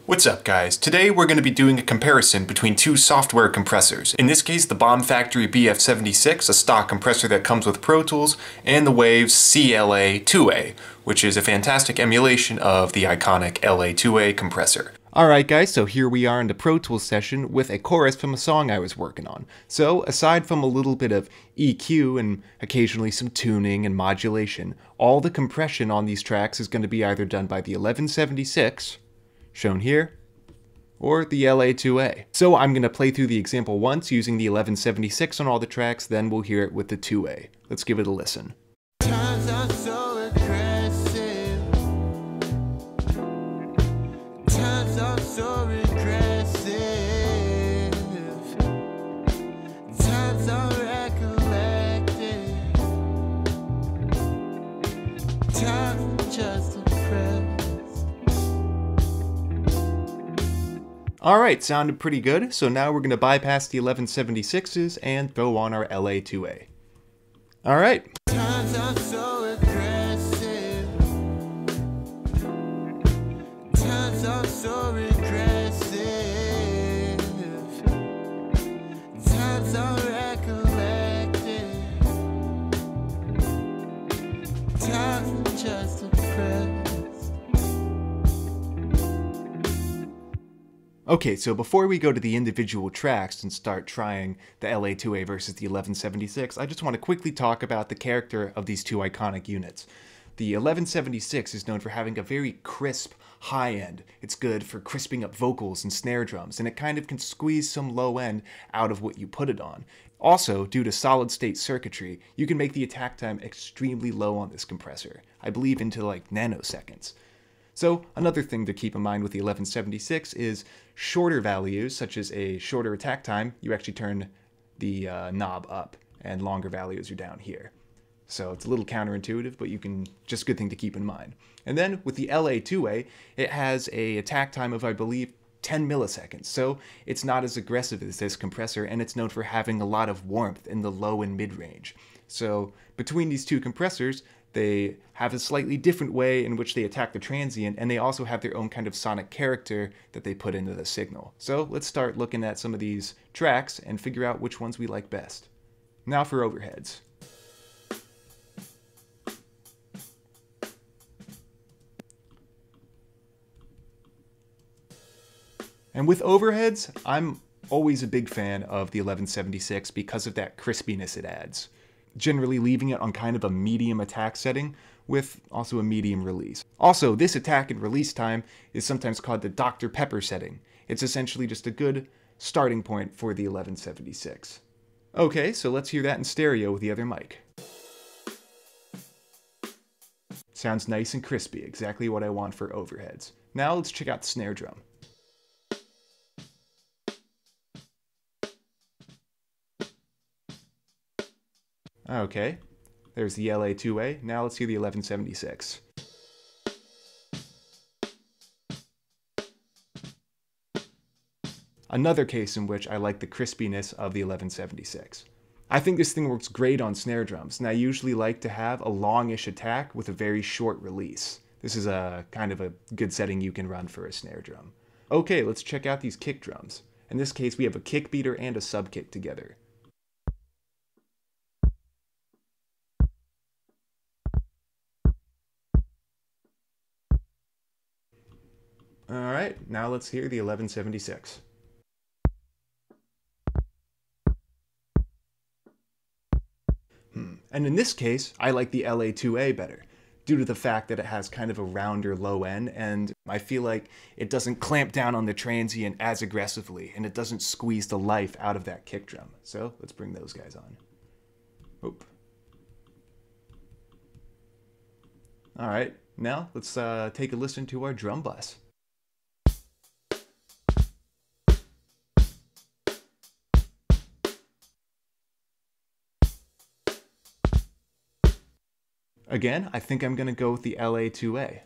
What's up guys? Today we're going to be doing a comparison between two software compressors. In this case the Bomb Factory BF-76, a stock compressor that comes with Pro Tools, and the Waves CLA-2A, which is a fantastic emulation of the iconic LA-2A compressor. Alright guys, so here we are in the Pro Tools session with a chorus from a song I was working on. So aside from a little bit of EQ and occasionally some tuning and modulation, all the compression on these tracks is going to be either done by the 1176, shown here, or the LA-2A. So I'm going to play through the example once using the 1176 on all the tracks, then we'll hear it with the 2A. Let's give it a listen. Times are so aggressive. Times are so regressive. Times are recollected. Times just oppressed. Alright, sounded pretty good, so now we're going to bypass the 1176s and throw on our LA-2A. Alright. Times are so aggressive. Times are so regressive. Times are recollected. Times just oppressed. Okay, so before we go to the individual tracks and start trying the LA-2A versus the 1176, I just want to quickly talk about the character of these two iconic units. The 1176 is known for having a very crisp high end. It's good for crisping up vocals and snare drums, and it kind of can squeeze some low end out of what you put it on. Also, due to solid state circuitry, you can make the attack time extremely low on this compressor. I believe into like nanoseconds. So another thing to keep in mind with the 1176 is shorter values, such as a shorter attack time, you actually turn the knob up, and longer values are down here. So it's a little counterintuitive, but just good thing to keep in mind. And then with the LA-2A, it has a attack time of, I believe, 10 milliseconds, so it's not as aggressive as this compressor, and it's known for having a lot of warmth in the low and mid-range. So between these two compressors, they have a slightly different way in which they attack the transient, and they also have their own kind of sonic character that they put into the signal. So let's start looking at some of these tracks and figure out which ones we like best. Now for overheads. And with overheads, I'm always a big fan of the 1176 because of that crispiness it adds. Generally leaving it on kind of a medium attack setting with also a medium release. Also, this attack and release time is sometimes called the Dr. Pepper setting. It's essentially just a good starting point for the 1176. Okay, so let's hear that in stereo with the other mic. Sounds nice and crispy, exactly what I want for overheads. Now let's check out the snare drum. Okay, there's the LA-2A. Now let's hear the 1176. Another case in which I like the crispiness of the 1176. I think this thing works great on snare drums, and I usually like to have a longish attack with a very short release. This is a kind of a good setting you can run for a snare drum. Okay, let's check out these kick drums. In this case, we have a kick beater and a sub kick together. Alright, now let's hear the 1176. And in this case, I like the LA-2A better, due to the fact that it has kind of a rounder low end, and I feel like it doesn't clamp down on the transient as aggressively, and it doesn't squeeze the life out of that kick drum. So let's bring those guys on. Oop. Alright, now let's take a listen to our drum bus. Again, I think I'm going to go with the LA-2A.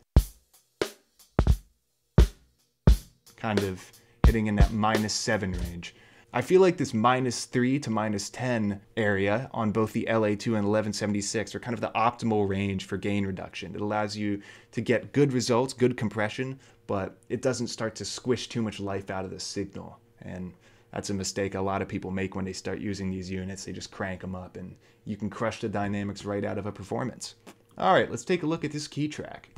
Kind of hitting in that -7 range. I feel like this -3 to -10 area on both the LA2 and 1176 are kind of the optimal range for gain reduction. It allows you to get good results, good compression, but it doesn't start to squish too much life out of the signal. And that's a mistake a lot of people make when they start using these units. They just crank them up and you can crush the dynamics right out of a performance. All right, let's take a look at this key track.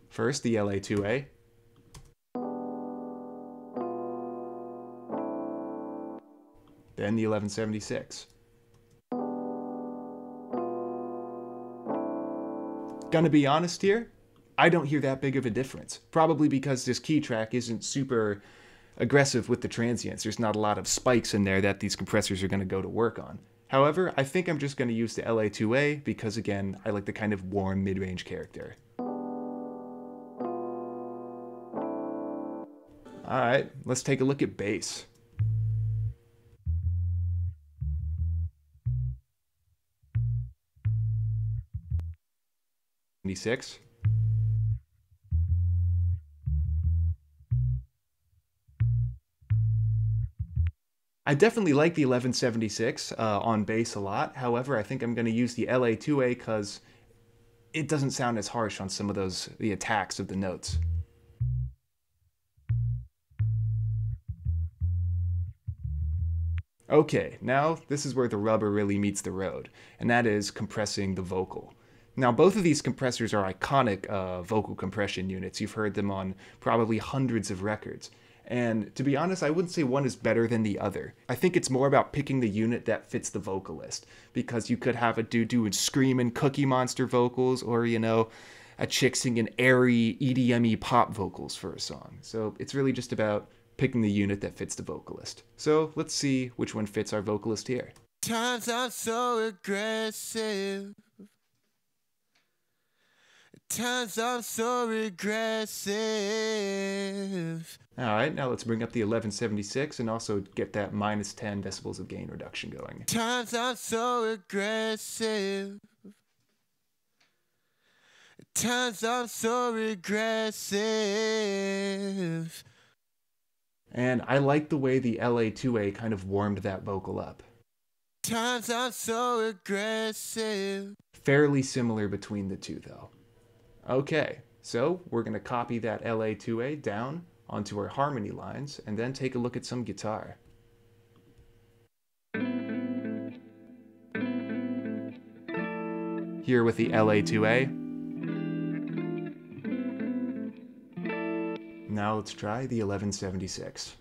First, the CLA-2A. Then the 1176. Gonna be honest here, I don't hear that big of a difference. Probably because this key track isn't super aggressive with the transients. There's not a lot of spikes in there that these compressors are gonna go to work on. However, I think I'm just gonna use the CLA-2A because again, I like the kind of warm mid-range character. All right, let's take a look at bass. '76. I definitely like the 1176 on bass a lot. However, I think I'm going to use the CLA-2A because it doesn't sound as harsh on some of the attacks of the notes. Okay, now this is where the rubber really meets the road, and that is compressing the vocal. Now, both of these compressors are iconic vocal compression units. You've heard them on probably hundreds of records. And to be honest, I wouldn't say one is better than the other. I think it's more about picking the unit that fits the vocalist, because you could have a dude doing screaming Cookie Monster vocals, or, you know, a chick singing airy EDM-y pop vocals for a song. So it's really just about picking the unit that fits the vocalist. So let's see which one fits our vocalist here. Times I'm so aggressive. Times I'm so regressive. All right, now let's bring up the 1176 and also get that -10 decibels of gain reduction going. Times I'm so aggressive. Times I'm so regressive. And I like the way the CLA-2A kind of warmed that vocal up. Times I'm so aggressive. Fairly similar between the two though. Okay, so we're going to copy that CLA-2A down onto our harmony lines and then take a look at some guitar. Here with the CLA-2A. Now let's try the 1176.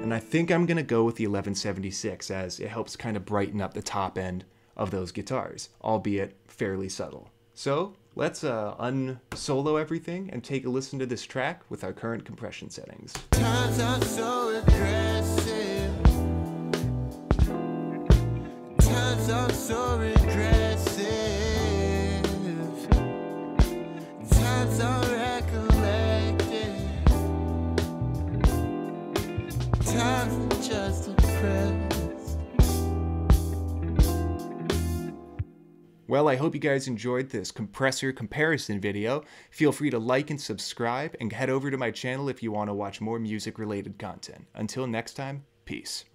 And I think I'm going to go with the 1176 as it helps kind of brighten up the top end of those guitars, albeit fairly subtle. So let's unsolo everything and take a listen to this track with our current compression settings. Times I'm so aggressive. Times I'm so regressive. Times I'm recollected. Times I'm just depressed. Well, I hope you guys enjoyed this compressor comparison video. Feel free to like and subscribe, and head over to my channel if you want to watch more music-related content. Until next time, peace.